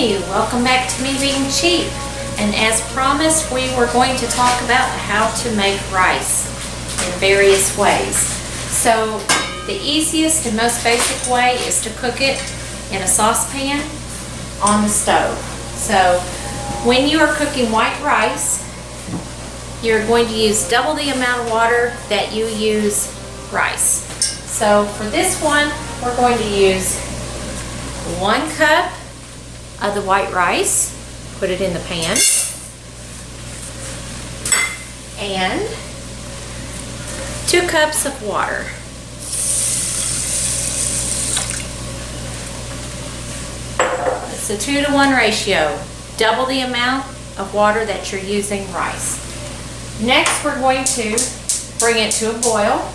Hey, welcome back to Me Being Cheap. And as promised, we were going to talk about how to make rice in various ways. So the easiest and most basic way is to cook it in a saucepan on the stove. So when you are cooking white rice, you're going to use double the amount of water that you use rice. So for this one, we're going to use 1 cup of the white rice, put it in the pan, and 2 cups of water. It's a 2-to-1 ratio, double the amount of water that you're using rice. Next, we're going to bring it to a boil.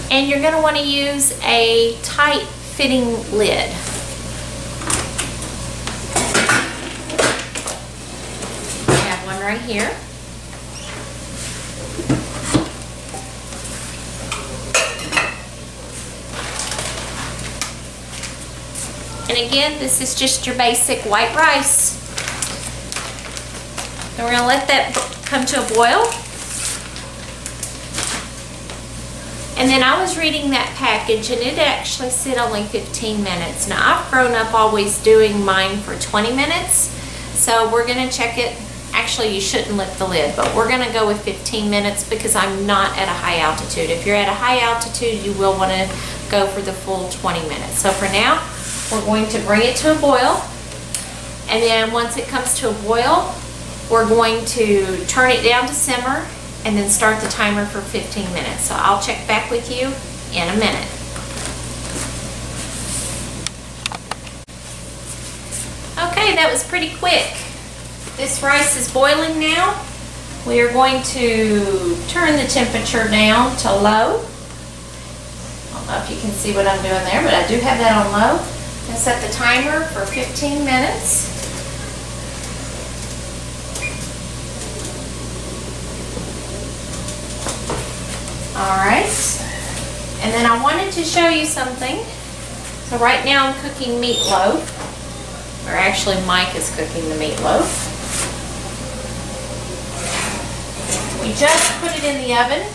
And you're going to want to use a tight fitting lid. I have one right here. And again, this is just your basic white rice. And we're going to let that come to a boil. And then I was reading that package and it actually said only 15 minutes. Now I've grown up always doing mine for 20 minutes. So we're gonna check it. Actually, you shouldn't lift the lid, but we're gonna go with 15 minutes because I'm not at a high altitude. If you're at a high altitude, you will wanna go for the full 20 minutes. So for now, we're going to bring it to a boil. And then once it comes to a boil, we're going to turn it down to simmer and then start the timer for 15 minutes. So I'll check back with you in a minute. Okay, that was pretty quick. This rice is boiling now. We are going to turn the temperature down to low. I don't know if you can see what I'm doing there, but I do have that on low. And set the timer for 15 minutes. Alright, and then I wanted to show you something. So right now I'm cooking meatloaf, or actually Mike is cooking the meatloaf. We just put it in the oven,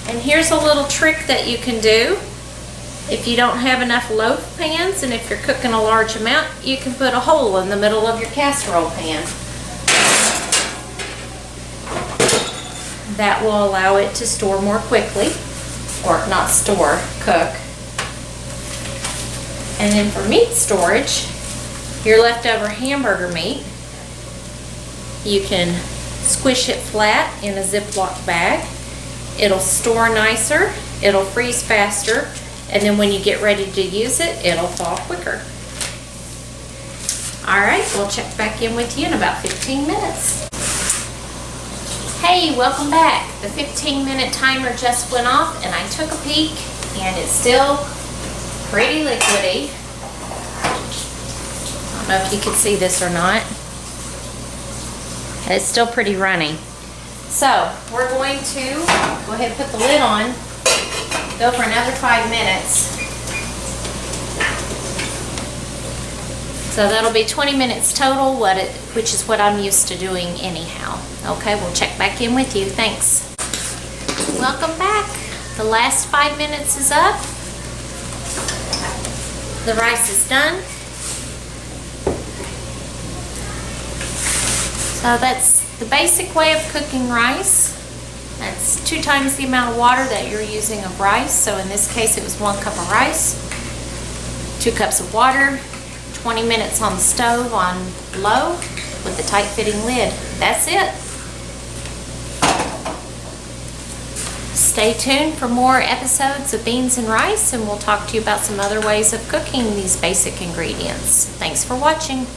and here's a little trick that you can do. If you don't have enough loaf pans, and if you're cooking a large amount, you can put a hole in the middle of your casserole pan. That will allow it to store more quickly, or not store, cook. And then for meat storage, your leftover hamburger meat, you can squish it flat in a Ziploc bag. It'll store nicer, it'll freeze faster, and then when you get ready to use it, it'll thaw quicker. Alright, we'll check back in with you in about 15 minutes. Hey, welcome back. The 15-minute timer just went off and I took a peek and it's still pretty liquidy. I don't know if you can see this or not. It's still pretty runny. So we're going to go ahead and put the lid on, go for another 5 minutes. So that'll be 20 minutes total, which is what I'm used to doing anyhow. Okay, we'll check back in with you. Thanks. Welcome back. The last 5 minutes is up. The rice is done. So that's the basic way of cooking rice. That's 2 times the amount of water that you're using of rice. So in this case, it was 1 cup of rice, 2 cups of water, 20 minutes on the stove on low with a tight fitting lid. That's it. Stay tuned for more episodes of Beans and Rice, and we'll talk to you about some other ways of cooking these basic ingredients. Thanks for watching.